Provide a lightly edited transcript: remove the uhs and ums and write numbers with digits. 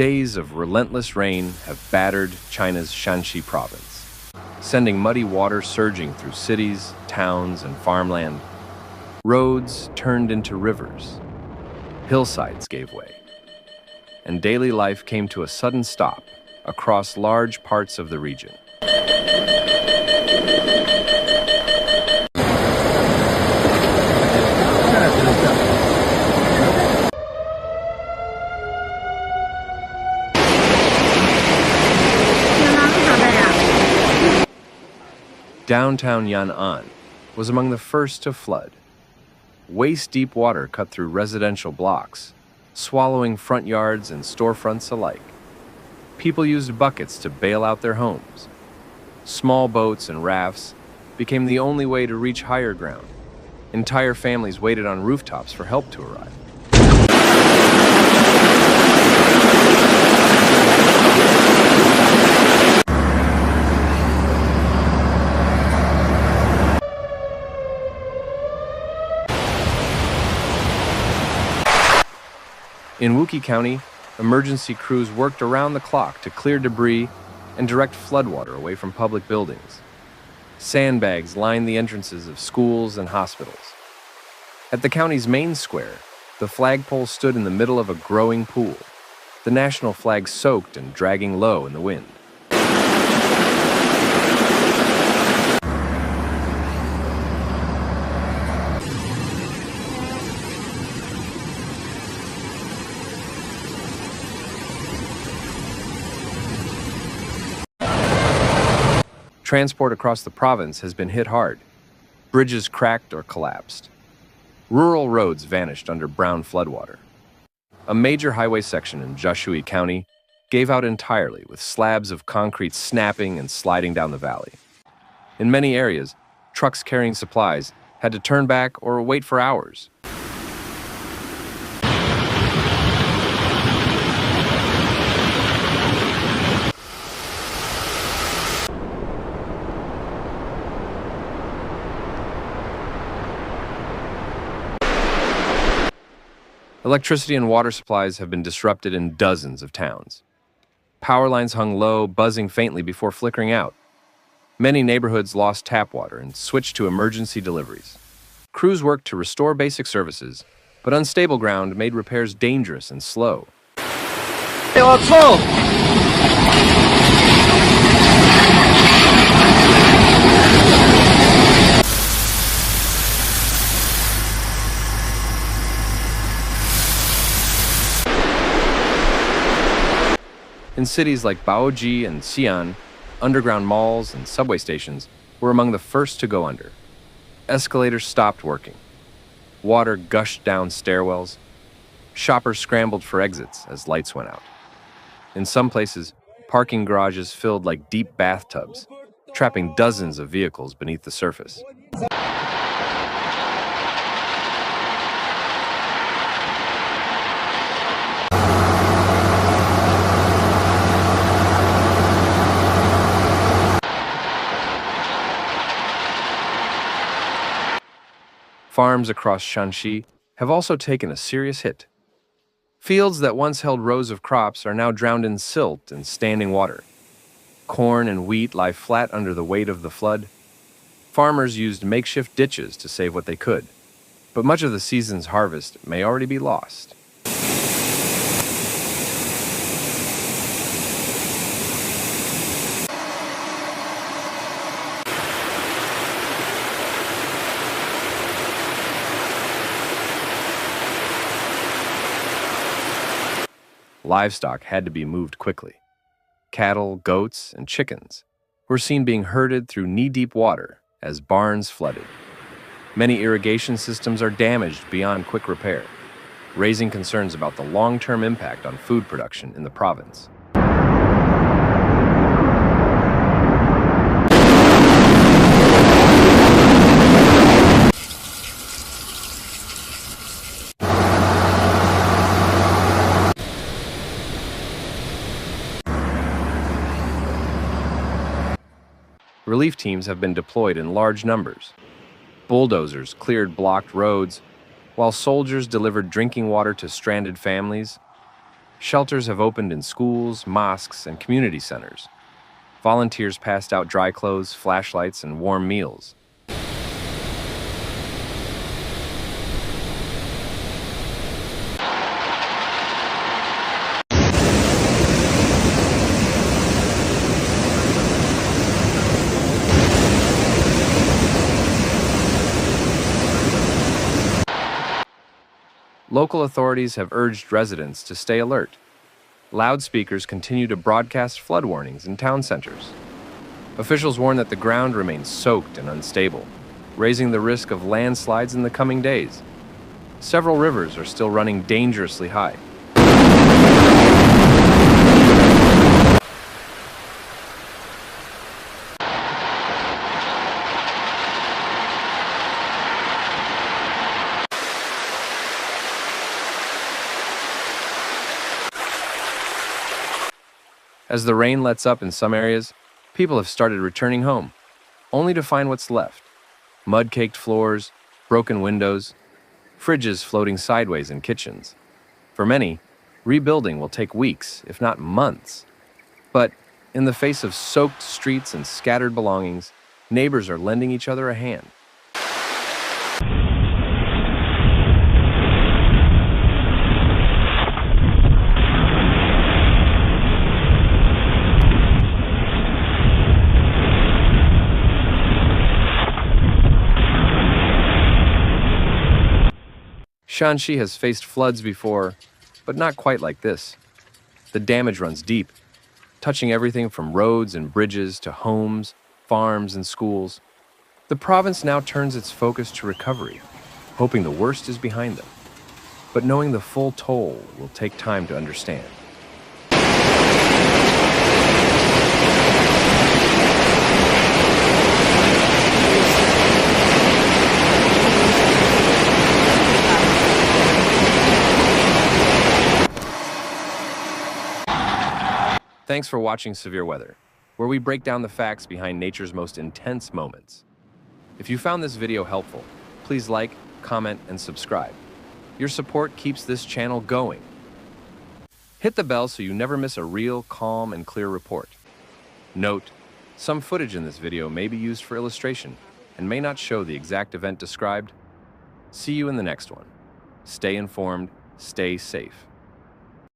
Days of relentless rain have battered China's Shanxi province, sending muddy water surging through cities, towns, and farmland. Roads turned into rivers, hillsides gave way, and daily life came to a sudden stop across large parts of the region. Downtown Yan'an was among the first to flood. Waist-deep water cut through residential blocks, swallowing front yards and storefronts alike. People used buckets to bail out their homes. Small boats and rafts became the only way to reach higher ground. Entire families waited on rooftops for help to arrive. In Wuqi County, emergency crews worked around the clock to clear debris and direct floodwater away from public buildings. Sandbags lined the entrances of schools and hospitals. At the county's main square, the flagpole stood in the middle of a growing pool, the national flag soaked and dragging low in the wind. Transport across the province has been hit hard. Bridges cracked or collapsed. Rural roads vanished under brown floodwater. A major highway section in Jiashui County gave out entirely, with slabs of concrete snapping and sliding down the valley. In many areas, trucks carrying supplies had to turn back or wait for hours. Electricity and water supplies have been disrupted in dozens of towns. Power lines hung low, buzzing faintly before flickering out. Many neighborhoods lost tap water and switched to emergency deliveries. Crews worked to restore basic services, but unstable ground made repairs dangerous and slow. In cities like Baoji and Xi'an, underground malls and subway stations were among the first to go under. Escalators stopped working. Water gushed down stairwells. Shoppers scrambled for exits as lights went out. In some places, parking garages filled like deep bathtubs, trapping dozens of vehicles beneath the surface. Farms across Shanxi have also taken a serious hit. Fields that once held rows of crops are now drowned in silt and standing water. Corn and wheat lie flat under the weight of the flood. Farmers used makeshift ditches to save what they could, but much of the season's harvest may already be lost. Livestock had to be moved quickly. Cattle, goats, and chickens were seen being herded through knee-deep water as barns flooded. Many irrigation systems are damaged beyond quick repair, raising concerns about the long-term impact on food production in the province. Relief teams have been deployed in large numbers. Bulldozers cleared blocked roads, while soldiers delivered drinking water to stranded families. Shelters have opened in schools, mosques, and community centers. Volunteers passed out dry clothes, flashlights, and warm meals. Local authorities have urged residents to stay alert. Loudspeakers continue to broadcast flood warnings in town centers. Officials warn that the ground remains soaked and unstable, raising the risk of landslides in the coming days. Several rivers are still running dangerously high. As the rain lets up in some areas, people have started returning home, only to find what's left. Mud-caked floors, broken windows, fridges floating sideways in kitchens. For many, rebuilding will take weeks, if not months. But in the face of soaked streets and scattered belongings, neighbors are lending each other a hand. Shanxi has faced floods before, but not quite like this. The damage runs deep, touching everything from roads and bridges to homes, farms, and schools. The province now turns its focus to recovery, hoping the worst is behind them. But knowing the full toll will take time to understand. Thanks for watching Severe Weather, where we break down the facts behind nature's most intense moments. If you found this video helpful, please like, comment, and subscribe. Your support keeps this channel going. Hit the bell so you never miss a real, calm, and clear report. Note, some footage in this video may be used for illustration and may not show the exact event described. See you in the next one. Stay informed, stay safe.